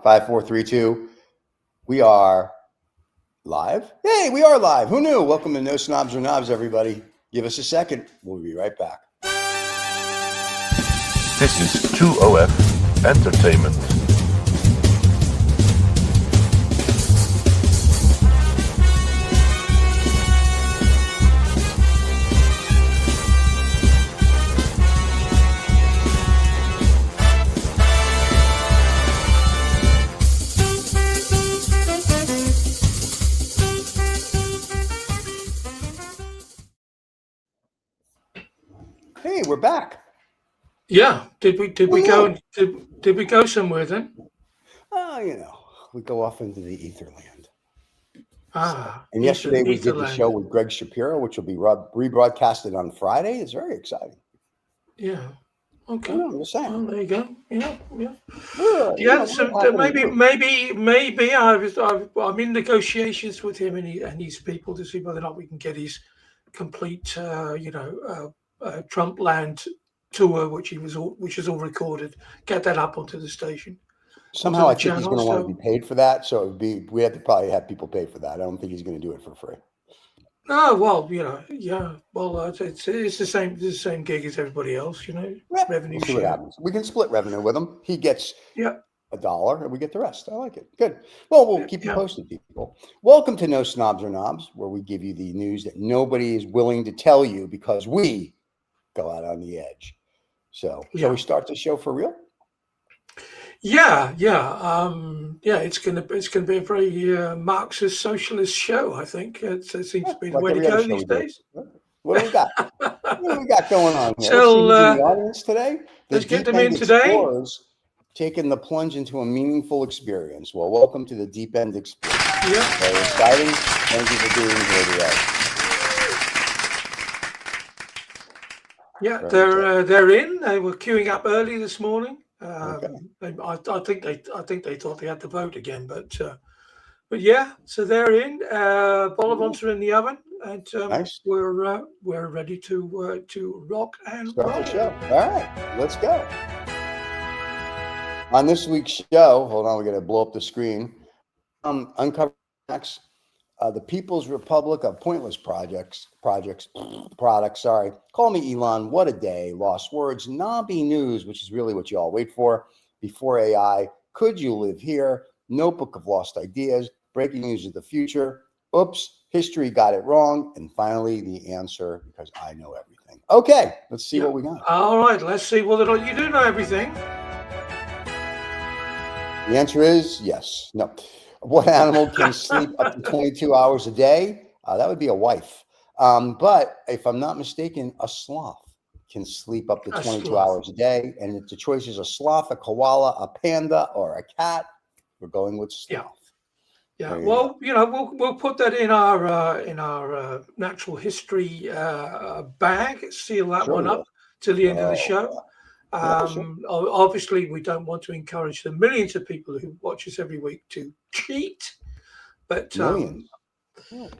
5, 4, 3, 2. We are live. Hey, we are live. Who knew? Welcome to No Snobs or Knobs, everybody. Give us a second. We'll be right back. This is 2OF Entertainment. Hey, we're back. Yeah. Did we go somewhere then? We go off into the etherland. Ah. And yesterday we did the show with Greg Shapiro, which will be rebroadcasted on Friday. It's very exciting. Yeah. Okay. I'm just saying. Well, there you go. Yeah. Maybe I'm in negotiations with him and his people to see whether or not we can get his complete, Trump land tour, which is all recorded. Get that up onto the station. Somehow I think he's going to want to be paid for that, so we have to probably have people pay for that. I don't think he's going to do it for free. Oh well, yeah. Well, it's the same gig as everybody else, Revenue we'll see what happens. We can split revenue with him. He gets $1, and we get the rest. I like it. Good. Well, we'll keep you posted, people. Welcome to No Snobs or Knobs, where we give you the news that nobody is willing to tell you because we go out on the edge. So, shall we start the show for real? Yeah. It's gonna be a very Marxist socialist show. I think it seems to be the way to go these days. What do we got? What do we got going on here? So, let's see who's in the audience today. Let's get them in today. Taking the plunge into a meaningful experience. Well, welcome to the Deep End Experience. Yeah. Very exciting. Thank you for being here today. Yeah, they're in. They were queuing up early this morning. Okay. I think they thought they had to vote again, but yeah. So they're in. Bolivants are in the oven, and nice. We're ready to rock and roll. Start the show. All right, let's go. On this week's show, hold on, we're going to blow up the screen. Uncover facts. The People's Republic of Pointless Products. Sorry. Call Me Elon. What a day. Lost words. Knobby news, which is really what you all wait for. Before AI. Could you live here? Notebook of lost ideas. Breaking news of the future. Oops. History got it wrong. And finally, the answer, because I know everything. Okay. Let's see what we got. All right. Let's see whether you do know everything. The answer is yes. No. What animal can sleep up to 22 hours a day? That would be a wife. But if I'm not mistaken, a sloth can sleep up to 22 hours a day. And if the choice is a sloth, a koala, a panda, or a cat, we're going with sloth. Yeah. Well, we'll put that in our natural history bag. Seal that one up till the end of the show. Obviously, we don't want to encourage the millions of people who watch us every week to cheat, but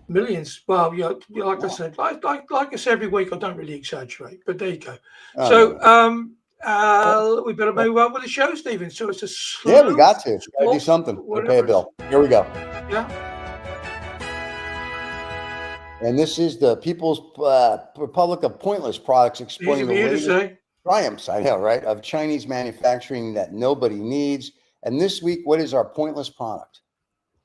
millions. Well, like I said, like I say every week, I don't really exaggerate, but there you go. We better move on with the show, Stephen. So it's a slow, we got to do something. We'll pay a bill. Here we go. Yeah. And this is the People's Republic of Pointless Products explaining the latest triumphs, I know, right, of Chinese manufacturing that nobody needs. And this week, what is our pointless product?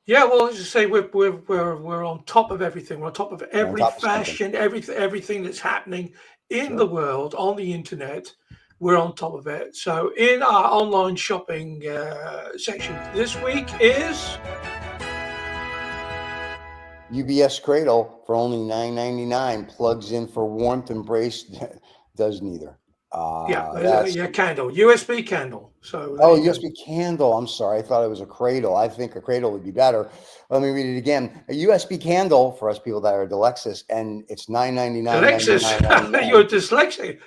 Yeah, well, as I say, we're on top of everything. We're on top of every fashion, everything that's happening in the world on the internet. We're on top of it. So in our online shopping section this week is UBS Cradle for only $9.99. Plugs in for warmth. Embrace does neither. Candle, USB candle. So USB candle. I'm sorry, I thought it was a cradle. I think a cradle would be better. Let me read it again. A USB candle for us people that are dyslexic, and it's $9.99. You're dyslexic.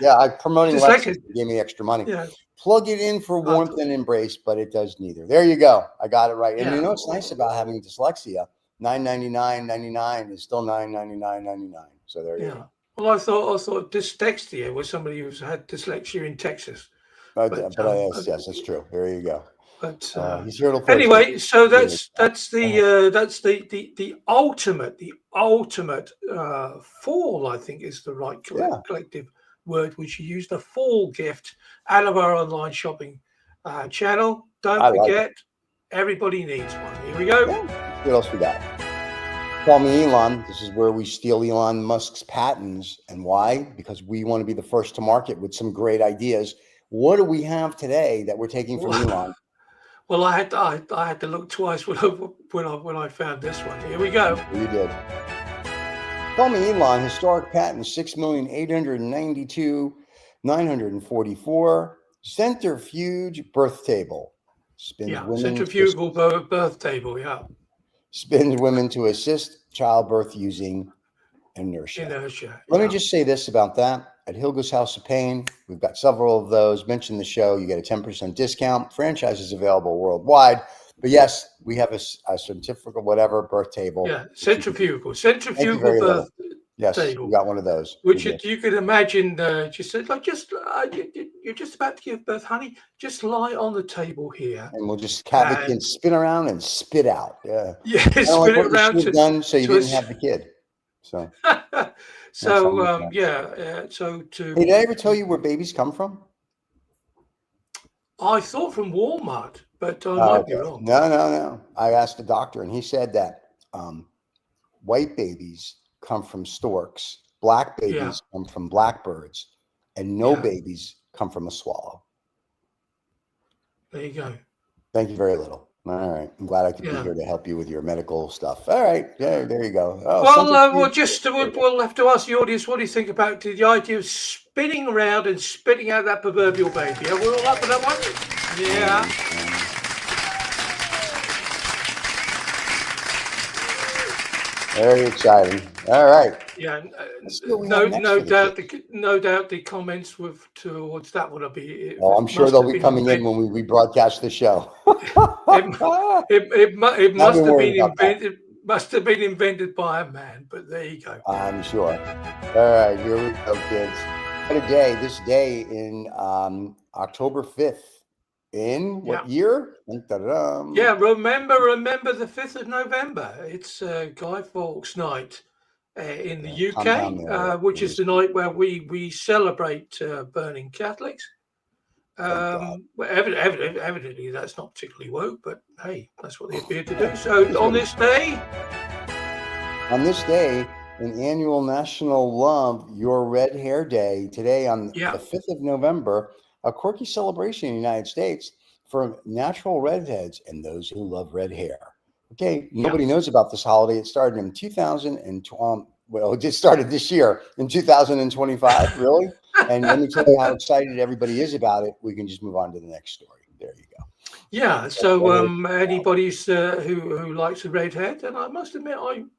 Yeah, I'm promoting Lexus. They gave me extra money. Yeah. Plug it in for warmth and embrace, but it does neither. There you go. I got it right. And you know what's nice about having dyslexia? $9.99.99 is still $9.99.99. So there you go. Well, I thought dyslexia was somebody who's had dyslexia in Texas. Yes, that's true. There you go. But He's here till 14. anyway, so that's the ultimate fall. I think is the right collective word which you use. The fall gift out of our online shopping channel. Don't forget, everybody needs one. Here we go. What else we got? Call Me Elon. This is where we steal Elon Musk's patents. And why? Because we want to be the first to market with some great ideas. What do we have today that we're taking from Elon? Well, I had to look twice when I found this one. Here we go. You did. Call Me Elon. Historic patent 6,892,944. Centrifuge birth table. Centrifugal birth table. Yeah. Spins women to assist childbirth using inertia. Let me just say this about that. At Hilga's House of Pain, we've got several of those. Mention the show, you get a 10% discount. Franchise is available worldwide. But yes, we have a centrifugal whatever birth table. Yeah, centrifugal birth yes, table. We got one of those. Which you could imagine, you're just about to give birth, honey. Just lie on the table here, and we'll just have the kid spin around and spit out. Yeah, spin like it around so you didn't have the kid. So, so Hey, did I ever tell you where babies come from? I thought from Walmart, but I might be wrong. No. I asked the doctor, and he said that white babies come from storks, black babies come from blackbirds, and no babies come from a swallow. There you go. Thank you very little. All right. I'm glad I could be here to help you with your medical stuff. All right. There you go. Oh, we'll have to ask the audience, what do you think about the idea of spinning around and spitting out that proverbial baby? Are we all up for that one? Yeah. Very exciting. All right. Yeah. No doubt the comments towards that will be. Oh, I'm sure they'll be coming in when we rebroadcast the show. it must have been invented. Must have been invented by a man, but there you go. I'm sure. All right, here we go, kids. What a day! This day in October 5th. In what year? Yeah, remember the 5th of November. It's Guy Fawkes Night in the UK, which is the night where we celebrate burning Catholics. Evidently, that's not particularly woke, but hey, that's what they appear to do. So on this day, an annual National Love Your Red Hair Day, today on the 5th of November, a quirky celebration in the United States for natural redheads and those who love red hair. Okay, nobody knows about this holiday. It started in 2012. Well, it just started this year in 2025, really. And let me tell you how excited everybody is about it. We can just move on to the next story. There you go. Yeah. So anybody who likes a redhead, and I must admit, I'm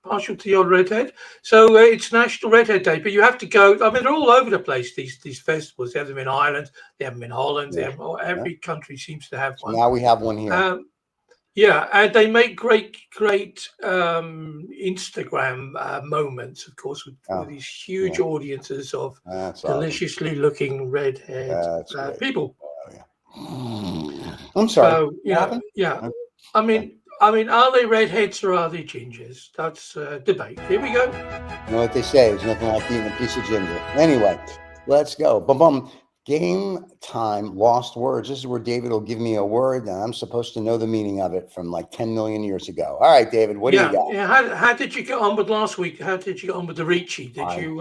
partial to your redhead. So it's National Redhead Day, but you have to go. I mean, they're all over the place. These festivals. They have them in Ireland. They have them in Holland. Every country seems to have one. So now we have one here. And they make great Instagram moments, of course, with these huge audiences of deliciously looking redhead people. I'm sorry. So, I mean, are they redheads or are they gingers? That's debate. Here we go. You know what they say? There's nothing like eating a piece of ginger. Anyway, let's go. Bum. Game time, lost words. This is where David will give me a word, and I'm supposed to know the meaning of it from like 10 million years ago. All right, David, what do you got? Yeah. How did you get on with last week? How did you get on with the Ricci? If you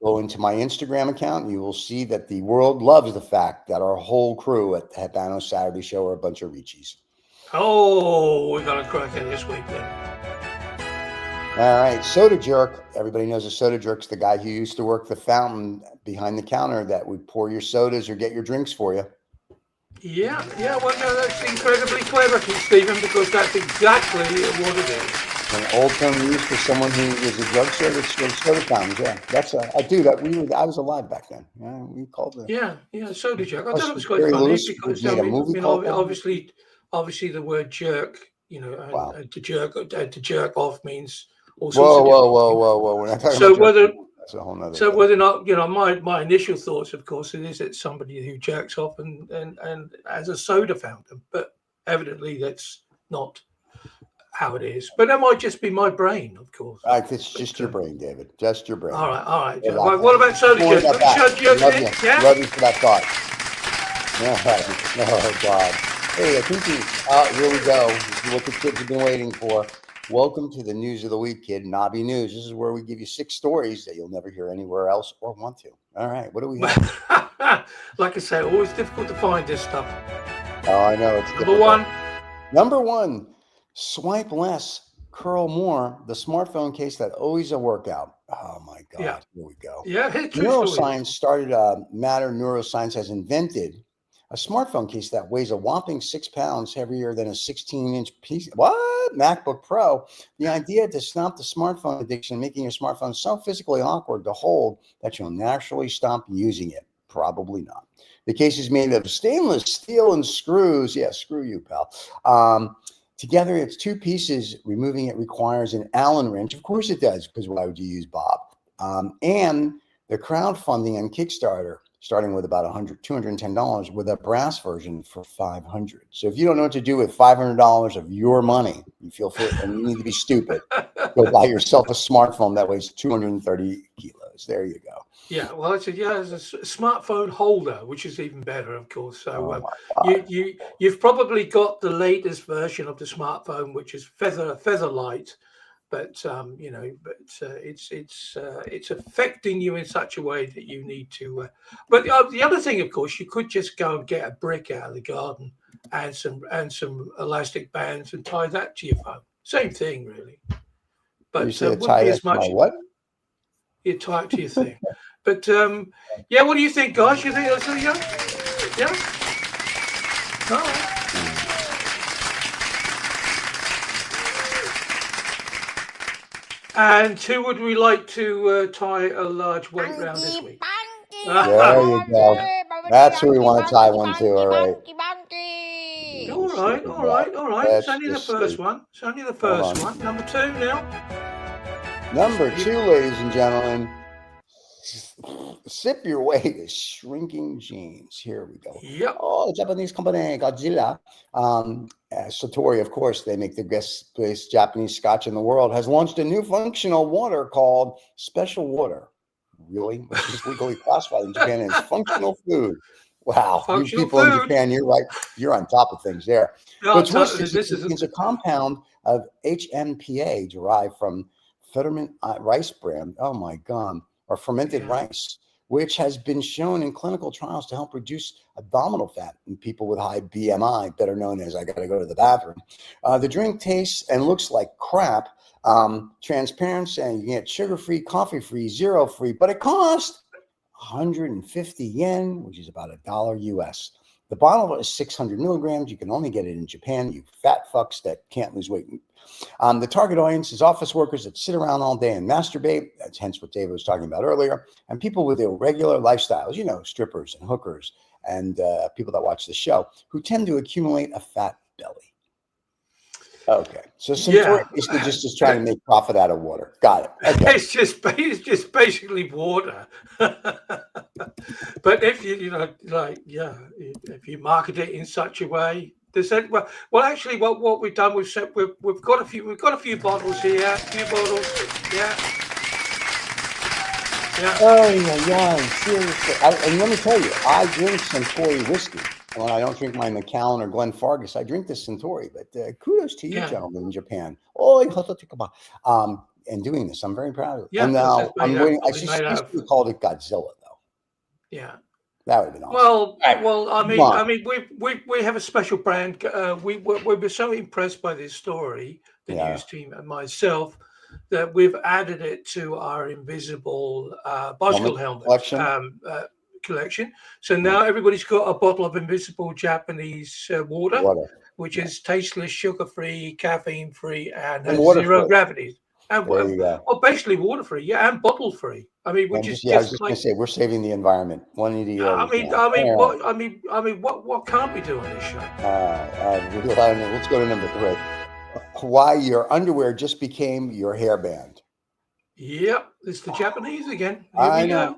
go into my Instagram account, you will see that the world loves the fact that our whole crew at the Habano Saturday Show are a bunch of Ricci's. Oh, we're gonna crack it this week then. All right, soda jerk. Everybody knows a soda jerk's the guy who used to work the fountain behind the counter that would pour your sodas or get your drinks for you. Yeah. Well, no, that's incredibly clever, Stephen, because that's exactly what it is. An old term used for someone who is a drugstore that sells soda fountains. Yeah, that's I do that. I was alive back then. Yeah, we called it. Yeah, soda jerk. I thought it was quite funny because obviously the word jerk. To jerk off means all sorts of whoa. We're not talking about that's a whole nother So thing. whether or not, my initial thoughts, of course, is it somebody who jerks off and as a soda fountain, but evidently that's not how it is. But that might just be my brain, of course. It's just your brain, David. Just your brain. All right. Good Right, luck. what about soda Don't worry jerk? about that. Love you. Yeah. Love you for that thought. Oh, God. Hey, I think here we go. This is what the kids have been waiting for. Welcome to the news of the week, kid. Nobby News. This is where we give you 6 stories that you'll never hear anywhere else or want to. All right. What do we have? Like I say, always difficult to find this stuff. Oh, I know. It's Number one, swipe less, curl more. The smartphone case that always a workout. Oh, my God. Yeah. Here we go. Yeah. Neuroscience started Matter Neuroscience has invented a smartphone case that weighs a whopping 6 pounds heavier than a 16-inch piece. What? MacBook Pro. The idea to stop the smartphone addiction, making your smartphone so physically awkward to hold that you'll naturally stop using it. Probably not. The case is made of stainless steel and screws. Yeah, screw you, pal. Together, it's 2 pieces. Removing it requires an Allen wrench. Of course it does, because why would you use Bob? And the crowdfunding on Kickstarter, starting with about $210 with a brass version for $500. So if you don't know what to do with $500 of your money, you feel fit and you need to be stupid, go buy yourself a smartphone that weighs 230 kilos. There you go. Yeah, well, it's a smartphone holder, which is even better, of course. So you've probably got the latest version of the smartphone, which is feather light, but it's affecting you in such a way that you need to. But the other thing, of course, you could just go and get a brick out of the garden and some elastic bands and tie that to your phone. Same thing, really. But you say wouldn't be as much. What? You tie it to your thing. But yeah, what do you think, guys? You think that's yeah? All right. And who would we like to tie a large weight round this week? There you go. That's who we want to tie one to. All right. All right. It's only the first one. It's only the first one. Number 2 now. Number 2, ladies and gentlemen. Sip your way to shrinking jeans. Here we go. Yep. Oh, Japanese company Godzilla. Satori, of course, they make the best Japanese scotch in the world, has launched a new functional water called Special Water. Really? Which is legally classified in Japan as functional food. Wow. You people in Japan, you're right. You're on top of things there. No, this is a compound of HMPA derived from Fetterman rice bran. Oh, my God. Or fermented rice, which has been shown in clinical trials to help reduce abdominal fat in people with high BMI, better known as I got to go to the bathroom. The drink tastes and looks like crap, transparent, and you can get sugar-free, coffee-free, zero-free, but it costs 150 yen, which is about $1 US. The bottle is 600 milligrams. You can only get it in Japan, you fat fucks that can't lose weight. The target audience is office workers that sit around all day and masturbate. That's hence what David was talking about earlier. And people with irregular lifestyles, strippers and hookers and people that watch the show who tend to accumulate a fat belly. Okay. So Centauri is just trying to make profit out of water. Got it. Okay. It's just basically water. But if if you market it in such a way, they said, well, actually, what we've done, we've got a few bottles here, yeah. Oh yeah, seriously. And let me tell you, I drink Centauri whiskey. When I don't drink my Macallan or Glenfargus, I drink this Centauri. But kudos to you, gentlemen, in Japan. And doing this, I'm very proud of it. Yeah, and now I'm waiting. I just called it Godzilla, though. Yeah. That would have been awesome. Well, I mean, we have a special brand. We were so impressed by this story, the news team and myself, that we've added it to our invisible bicycle helmet collection. So now everybody's got a bottle of invisible Japanese water, which is tasteless, sugar-free, caffeine-free, and has zero gravity. And basically water-free, and bottle-free. I mean, which is I was just going to say, we're saving the environment. One idiot. What can't we do on this show? Let's go to number 3. Why your underwear just became your hairband. Yep, it's the Japanese again. Here I we know. go.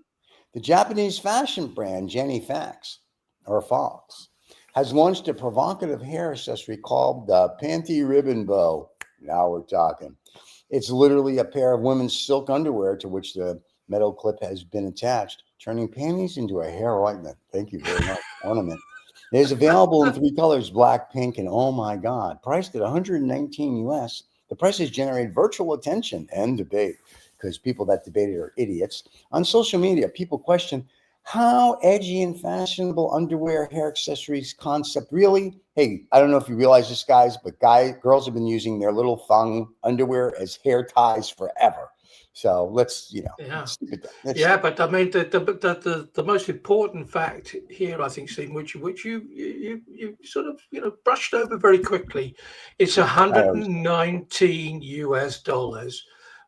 The Japanese fashion brand Jenny Fox, or Fox, has launched a provocative hair accessory called the Panty Ribbon Bow. Now we're talking. It's literally a pair of women's silk underwear to which the metal clip has been attached, turning panties into a hair ornament. Thank you very much. Ornament. It is available in 3 colors, black, pink, and oh my God, priced at 119 US. The prices generate virtual attention and debate because people that debate it are idiots. On social media, people question how edgy and fashionable underwear hair accessories concept really. Hey, I don't know if you realize this, guys, but girls have been using their little thong underwear as hair ties forever. So let's, Yeah. let's Yeah, but I mean the most important fact here, I think, Stephen, which you sort of brushed over very quickly, it's $119 US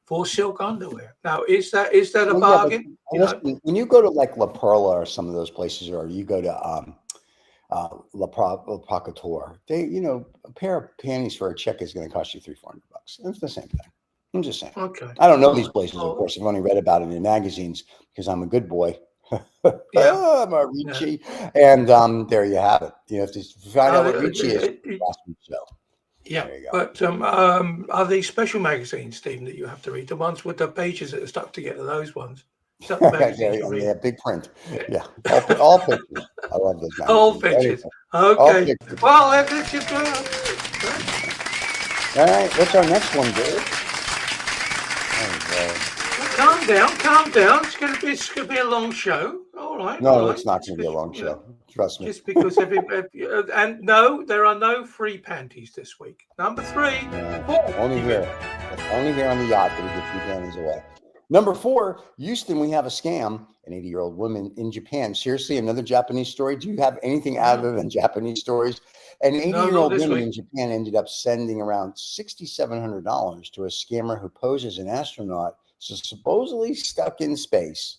for silk underwear. Now, is that a Well, yeah, bargain? but listen, when you go to like La Perla or some of those places, or you go to La Procateur, they, a pair of panties for a chick is going to cost you $300-400. It's the same thing. I'm just saying. Okay. I don't know All these right. places, of Oh, course. I've only read about it in magazines because I'm a good boy. yeah. I'm a Ricci. And there you have it. You have to find out what Ricci is. Last week's show. Yeah, There you go. but are these special magazines, Stephen, that you have to read? The ones with the pages that are stuck together, those ones? Is that the magazines you And they read? have big print. Yeah. All pictures. I love those magazines. All pictures. All Okay. pictures. Well, that's it. All right. What's our next one, Dave? Calm down. It's gonna be a long show. All right. No, all right. it's not going to be a long show. Trust me. Just because and no, there are no free panties this week. Number 3. Only here on the yacht that we give free panties away. Number 4, Houston, we have a scam. An 80-year-old woman in Japan. Seriously, another Japanese story? Do you have anything other than Japanese stories? An 80-year-old woman in Japan ended up sending around $6,700 to a scammer who poses an astronaut, so supposedly stuck in space.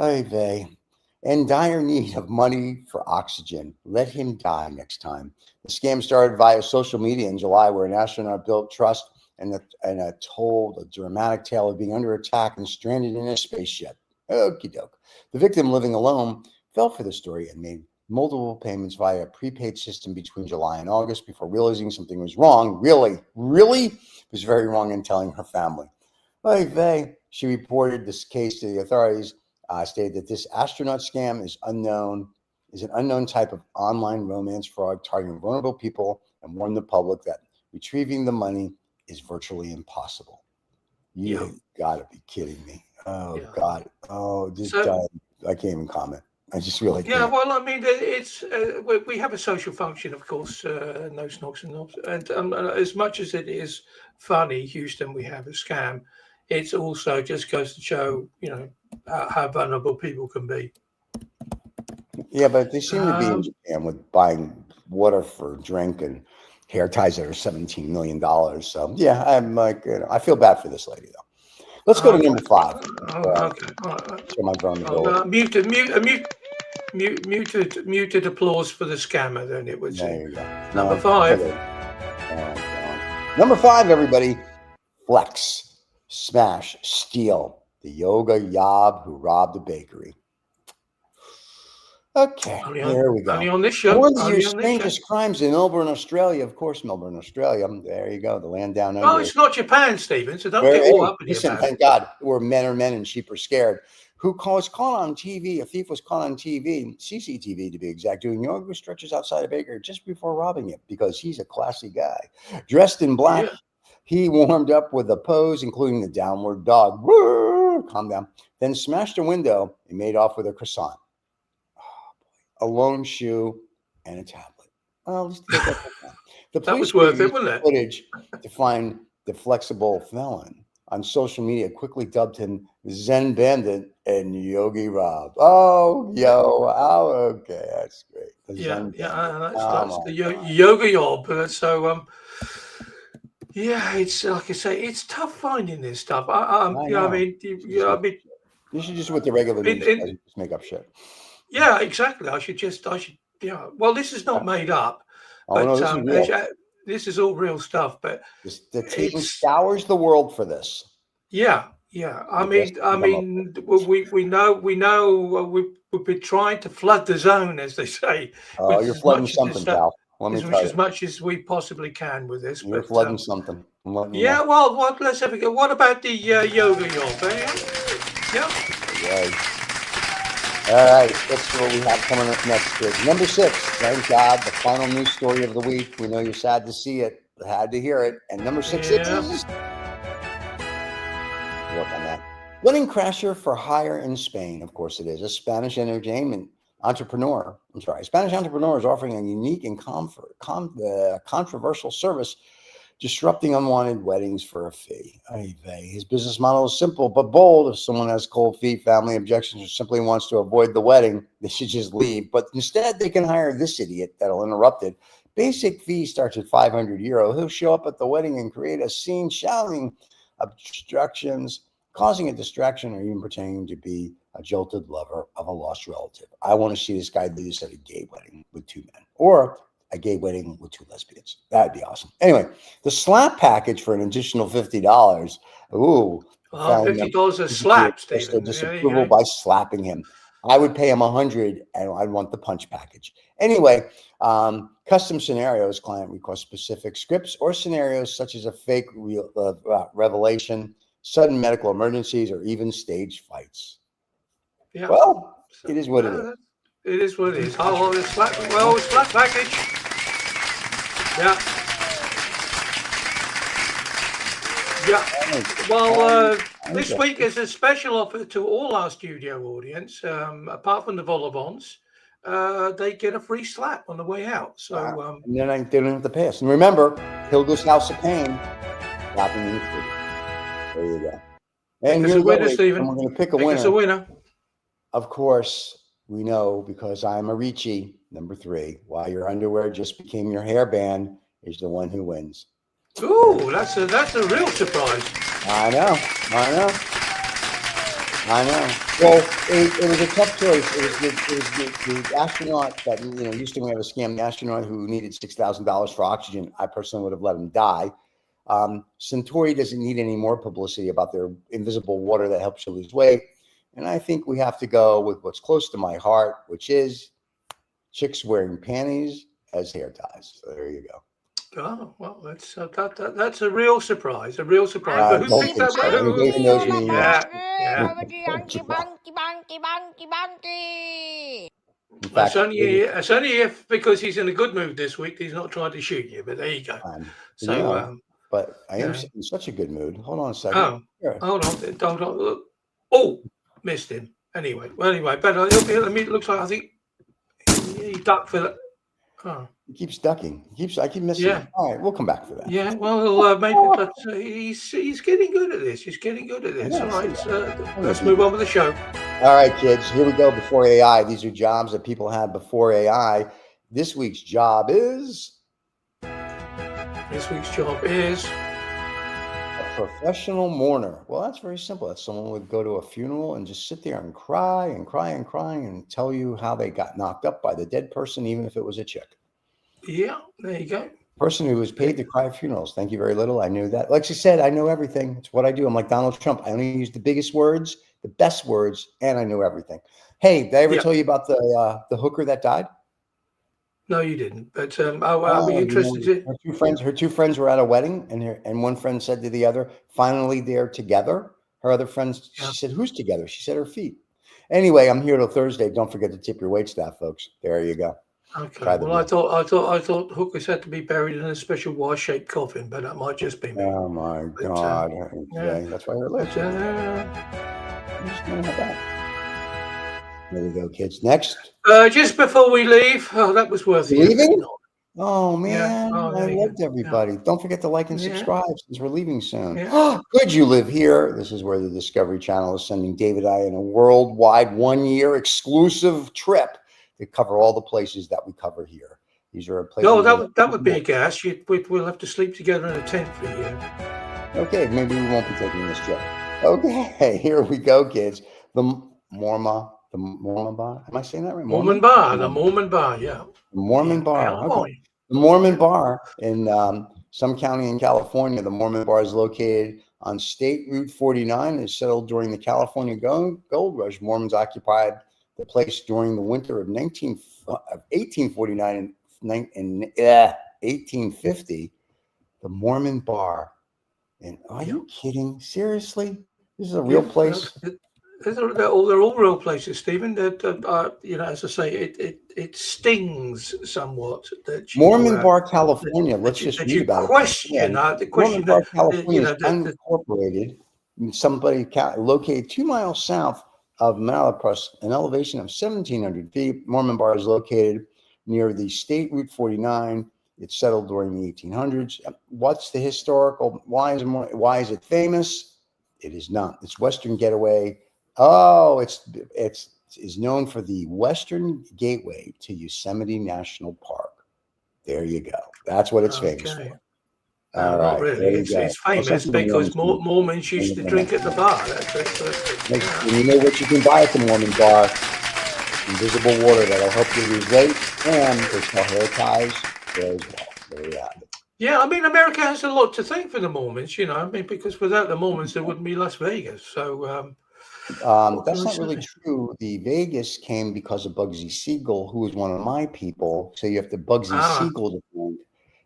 Oy vey. In dire need of money for oxygen. Let him die next time. The scam started via social media in July, where an astronaut built trust and told a dramatic tale of being under attack and stranded in a spaceship. Okie doke. The victim, living alone, fell for the story and made multiple payments via a prepaid system between July and August before realizing something was wrong. Really was very wrong in telling her family. Oy vey. She reported this case to the authorities. Stated that this astronaut scam is an unknown type of online romance fraud targeting vulnerable people, and warned the public that retrieving the money is virtually impossible. You gotta be kidding me. Oh God. Oh, I can't even comment. I just really can't. Yeah, well, I mean, it's we have a social function, of course, no snobs and knobs, and as much as it is funny, Houston, we have a scam. It's also just goes to show, how vulnerable people can be. Yeah, but they seem to be in Japan with buying water for drink and hair ties that are $17 million. So yeah, I'm like, I feel bad for this lady though. Let's go to number 5. Okay. Show my vulnerability. Muted applause for the scammer. Then it would There seem. you go. Number 5. Number 5, everybody. Flex. Smash, steal, the yoga yob who robbed a bakery. Okay, here we go. Only on this show. One of your strangest crimes in Melbourne, Australia. Of course, Melbourne, Australia. There you go, the land down under. Oh, it's not Japan, Stephen, so don't get all up in Listen, your thank God, where men are men and sheep are scared. Was caught on TV, a thief was caught on TV, CCTV to be exact, doing yoga stretches outside a bakery just before robbing it because he's a classy guy. Dressed in black. Yeah. He warmed up with a pose, including the downward dog. Woo! Calm down. Then smashed a window and made off with a croissant, a lone shoe, and a tablet. Well, let's take that. The police was worth it, wasn't it? Footage to find the flexible felon on social media quickly dubbed him Zen Bandit and Yogi Rob. Okay, that's great. That's the yoga yob. So it's like I say, it's tough finding this stuff. You should just with the regular news, just make up shit. Yeah, exactly. I should. Well, this is not made up, but this is all real stuff. But the team scours the world for this. Yeah, Yeah, Yes, come up with. we know we've been trying to flood the zone, as they say, Oh, with you're as flooding much as this something, pal. Let me tell you, as much as we possibly can with this. you're But flooding something. I'm letting you yeah, know. well, let's have a go. What about the yoga, yeah? Yeah. Right. All right, let's see what we have coming up next, kids. Number 6, thank God, the final news story of the week. We know you're sad to see it, but had to hear it. And number 6 Yeah. is work on that. Wedding crasher for hire in Spain. Of course, it is a Spanish entertainment entrepreneur. A Spanish entrepreneur is offering a unique and controversial service, disrupting unwanted weddings for a fee. His business model is simple but bold. If someone has cold feet, family objections, or simply wants to avoid the wedding, they should just leave. But instead, they can hire this idiot that'll interrupt it. Basic fee starts at €500. He'll show up at the wedding and create a scene, shouting obstructions, causing a distraction, or even pretending to be a jolted lover of a lost relative. I want to see this guy do this at a gay wedding with 2 men, or a gay wedding with 2 lesbians. That'd be awesome. Anyway, the slap package for an additional $50. Ooh, $50 a slap, Stephen. Disapproval by slapping him. I would pay him $100, and I'd want the punch package. Anyway, custom scenarios. Client requests specific scripts or scenarios such as a fake revelation, sudden medical emergencies, or even stage fights. Yeah. Well, it is what it is. It is what it is. Oh, it's slap. Well, it's slap package. Yeah. Yeah. Well, this week is a special offer to all our studio audience. Apart from the Volivons, they get a free slap on the way out. So and then they don't have to pay us. And remember, Hilda's House of Pain, slapping you free. There you go. And here's a winner, Stephen. We're going to pick a winner. It's a winner. Of course, we know, because I'm a Ricci, number 3. Why your underwear just became your hairband is the one who wins. Ooh, that's a real surprise. I know. Well, it was a tough choice. It was the astronaut that, Houston, we have a scam astronaut who needed $6,000 for oxygen. I personally would have let him die. Centauri doesn't need any more publicity about their invisible water that helps you lose weight. And I think we have to go with what's close to my heart, which is chicks wearing panties as hair ties. So there you go. Oh, well, that's a real surprise. A real surprise. But who picked that one? Everybody knows me. Yeah. It's only if, because he's in a good mood this week, he's not trying to shoot you. But there you go. But I am in such a good mood. Hold on a second. Hold on. Oh, missed him. Anyway, but it looks like, I think he ducked for that. Oh. He keeps ducking. I keep missing him. All right, we'll come back for that. Yeah, well, maybe he's getting good at this. All right, let's move on with the show. All right, kids, here we go. Before AI, these are jobs that people had before AI. This week's job is a professional mourner. Well, that's very simple. That's someone would go to a funeral and just sit there and cry and tell you how they got knocked up by the dead person, even if it was a chick. Yeah, there you go. Person who was paid to cry at funerals. Thank you very little. I knew that. Like she said, I know everything. It's what I do. I'm like Donald Trump. I only use the biggest words, the best words, and I know everything. Hey, did I ever tell you about the hooker that died? No, you didn't. But I'll be interested. Her two friends were at a wedding, and one friend said to the other, "Finally, they're together." Her other friends, she said, "Who's together?" She said, "Her feet." Anyway, I'm here till Thursday. Don't forget to tip your waitstaff, folks. There you go. Okay. Well, I thought hookers had to be buried in a special Y-shaped coffin, but that might just be me. Oh my God! That's why her lips. There we go, kids. Next. Just before we leave, that was worth it. Leaving? Oh man, I loved everybody. Yeah. Don't forget to like and subscribe since we're leaving soon. Could you live here? This is where the Discovery Channel is sending David and I on a worldwide 1-year exclusive trip to cover all the places that we cover here. These are places. No, that would be a gas. We'll have to sleep together in a tent for a year. Okay, maybe we won't be taking this trip. Okay, here we go, kids. The Mormon Bar. Am I saying that right? Mormon Bar. The Mormon Bar. Yeah. The Mormon Bar. Okay. The Mormon Bar in some county in California. The Mormon Bar is located on State Route 49 is settled during the California Gold Rush. Mormons occupied the place during the winter of 1849 and 1850. The Mormon Bar. And are you kidding? Seriously? This is a real place? They're all real places, Stephen. That as I say, it stings somewhat that Mormon Bar, California. Let's just read about question, it. the question. Mormon Bar, California is unincorporated. Somebody located 2 miles south of Malaprus, an elevation of 1,700 feet. Mormon Bar is located near the State Route 49. It's settled during the 1800s. What's the historical? Why is it famous? It is not. It's Western Getaway. Oh, it's known for the Western Gateway to Yosemite National Park. There you go. That's what it's famous for. All right. Not really. It's famous because Mormons used to drink at the bar. And you know what you can buy at the Mormon Bar? Invisible water that'll help you lose weight, and there's no hair ties there as well. There you have it. Yeah, I mean, America has a lot to thank for the Mormons, because without the Mormons, there wouldn't be Las Vegas. So that's not really true. The Vegas came because of Bugsy Siegel, who was one of my people. So you have to Bugsy Siegel defend.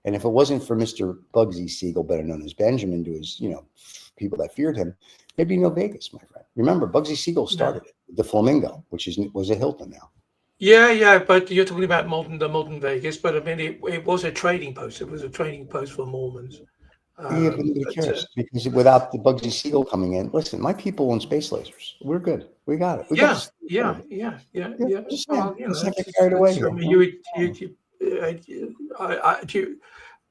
And if it wasn't for Mr. Bugsy Siegel, better known as Benjamin, to his people that feared him, there'd be no Vegas, my friend. Remember, Bugsy Siegel started it, the Flamingo, which was a Hilton now. Yeah, but you're talking about the modern Vegas. But I mean, it was a trading post. It was a trading post for Mormons. But nobody cares because without the Bugsy Siegel coming in, listen, my people own space lasers. We're good. We got it. Yeah. Just let's not get carried away here.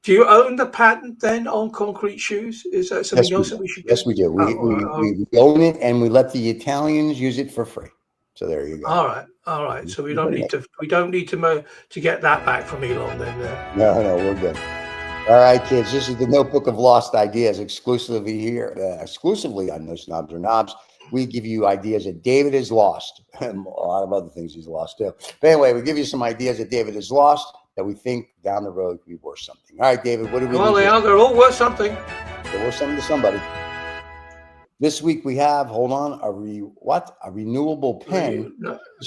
Do you own the patent then on concrete shoes? Is that something else that we should? Yes, we do. We own it, and we let the Italians use it for free. So there you go. All right. So we don't need to get that back from Elon then. No, we're good. All right, kids. This is the Notebook of Lost Ideas, exclusively on No Snobs or Knobs. We give you ideas that David has lost, and a lot of other things he's lost too. But anyway, we give you some ideas that David has lost that we think down the road could be worth something. All right, David, what do we? Well, they're all worth something. They're worth something to somebody. This week we have, hold on, a renewable pen.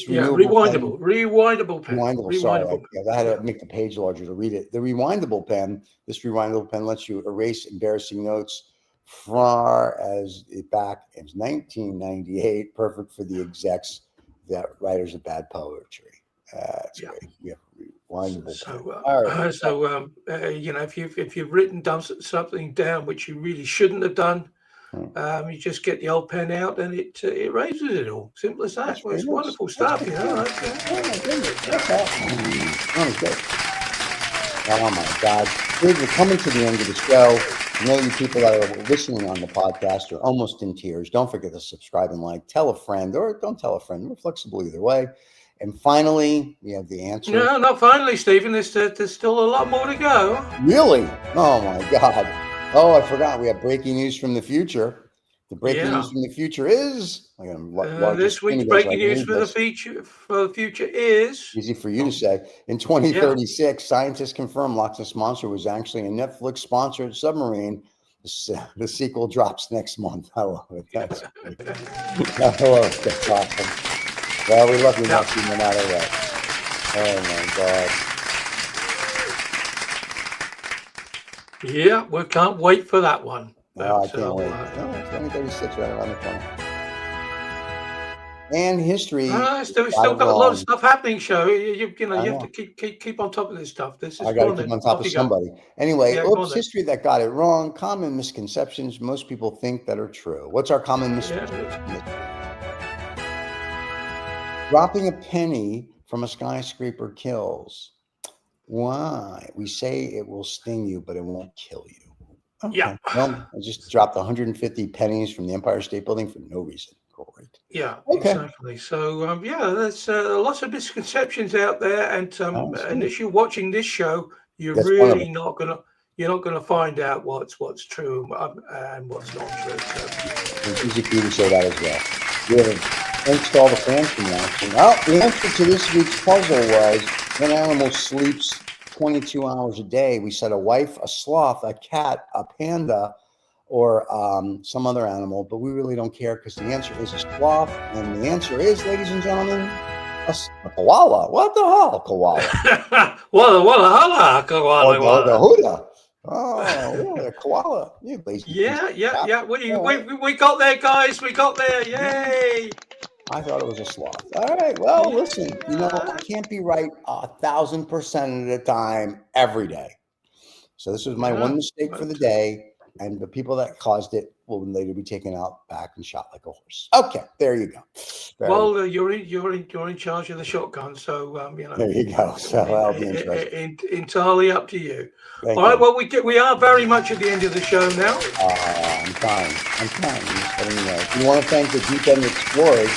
Rewindable pen. Sorry, I had to make the page larger to read it. The rewindable pen. This rewindable pen lets you erase embarrassing notes far as it back as 1998. Perfect for the execs that writers of bad poetry. That's great. We have rewindable pen. If you've done something down which you really shouldn't have done. You just get the old pen out and it erases it all. Simple as that. Well, it's wonderful stuff, Oh my God. We're coming to the end of the show. I know you people that are listening on the podcast are almost in tears. Don't forget to subscribe and like. Tell a friend or don't tell a friend. We're flexible either way. And finally, we have the answer. No, not finally, Stephen. There's still a lot more to go. Really? Oh my God. Oh, I forgot. We have breaking news from the future. The breaking news from the future is this week's breaking news for the future is easy for you to say. In 2036, scientists confirm Loch Ness Monster was actually a Netflix-sponsored submarine. The sequel drops next month. I love it. That's great. That's awesome. Well, we love you, Maxie, no matter what. Oh my God. Yeah, we can't wait for that one. No, I can't wait. No, 2036 right around the corner. And history. Still got a lot of stuff happening, show. You have to keep on top of this stuff. I got to keep on top of somebody. Anyway, history that got it wrong. Common misconceptions most people think that are true. What's our common misconception? Dropping a penny from a skyscraper kills. Why? We say it will sting you, but it won't kill you. Okay. Yeah. Well, I just dropped 150 pennies from the Empire State Building for no reason. Great. Yeah, exactly. So, there's lots of misconceptions out there, and if you're watching this show, you're really not gonna find out what's true and what's not true. So. It's easy for you to say that as well. Good. Thanks to all the fans from watching. Well, the answer to this week's puzzle was when an animal sleeps 22 hours a day. We said a wife, a sloth, a cat, a panda, or some other animal, but we really don't care because the answer is a sloth. And the answer is, ladies and gentlemen, a koala. What the hell, koala? Walla, koala, Or the Huda. Oh, yeah, koala. You lazy yeah. We got there, guys. We got there. Yay! I thought it was a sloth. All right. Well, listen, I can't be right 1,000% of the time every day. So this was my one mistake for the day, and the people that caused it will later be taken out back and shot like a horse. Okay, there you go. You're in charge of the shotgun, so There you go. So that'll be interesting. Entirely up to you. Thank All right. you. Well, we are very much at the end of the show now. I'm fine. If you want to thank the Deep End Explorers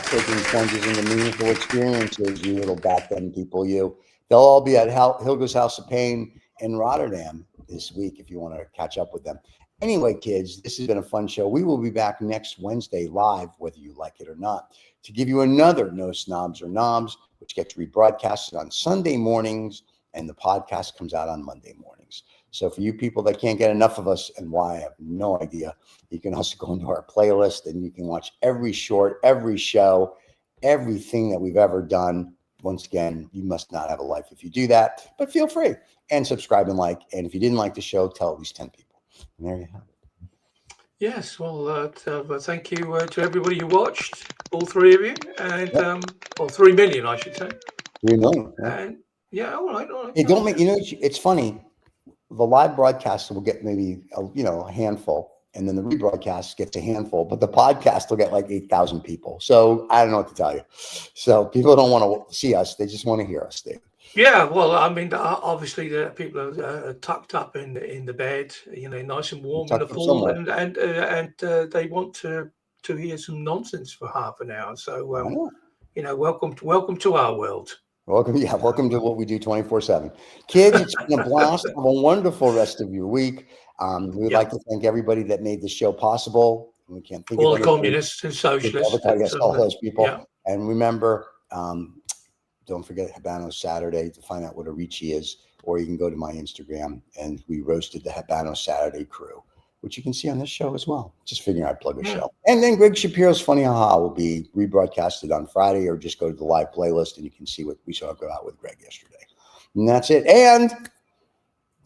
taking plunges into meaningful experiences, you little back end people, they'll all be at Hilger's House of Pain in Rotterdam this week if you want to catch up with them. Anyway, kids, this has been a fun show. We will be back next Wednesday live, whether you like it or not, to give you another No Snobs or Knobs, which gets rebroadcasted on Sunday mornings, and the podcast comes out on Monday mornings. So for you people that can't get enough of us, and why, I have no idea, you can also go into our playlist and you can watch every short, every show, everything that we've ever done. Once again, you must not have a life if you do that, but feel free and subscribe and like. And if you didn't like the show, tell at least 10 people. And there you have it. Yes, well, thank you to everybody who watched, all three of you, and or 3 million, I should say. 3 million. Yeah. And all right. Hey, don't make it's funny. The live broadcast will get maybe a handful, and then the rebroadcast gets a handful, but the podcast will get like 8,000 people. So I don't know what to tell you. So people don't want to see us; they just want to hear us, Dave. Yeah, well, I mean, obviously, the people are tucked up in the bed, nice and warm in the fall, and they want to hear some nonsense for half an hour. So, welcome to our world. Welcome to what we do 24/7. Kids, it's been a blast. Have a wonderful rest of your week. We'd like to thank everybody that made the show possible. We can't think all of the communists and socialists. All those people. Yeah. And remember, don't forget Habano Saturday to find out what a Ricci is, or you can go to my Instagram, and we roasted the Habano Saturday crew, which you can see on this show as well. Just figuring I'd plug a show. And then Greg Shapiro's Funny Haha will be rebroadcasted on Friday, or just go to the live playlist and you can see what we talked about with Greg yesterday. And that's it. And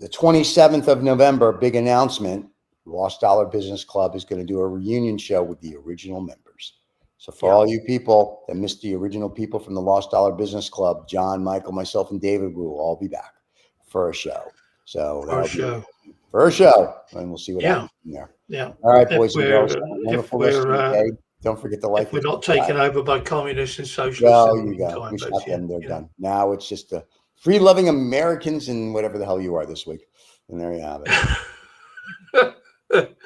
the 27th of November, big announcement, Lost Dollar Business Club is going to do a reunion show with the original members. So for all you people that missed the original people from the Lost Dollar Business Club, John, Michael, myself, and David, we will all be back for a show. So for a show, and we'll see what happens from there. Yeah. All right, boys and girls. Wonderful rest of your day. Don't forget to like. If we're not taken over by communists and socialists. Oh, you go. We shot them. They're done. Now it's just the free-loving Americans and whatever the hell you are this week. And there you have it.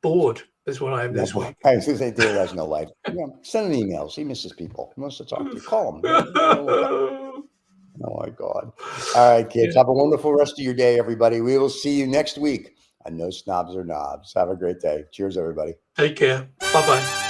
Bored is what I am this week. I was going to say, David has no life. Send him emails. He misses people. He wants to talk to you. Call him. Oh, my God. All right, kids. Have a wonderful rest of your day, everybody. We will see you next week on No Snobs or Knobs. Have a great day. Cheers, everybody. Take care. Bye-bye.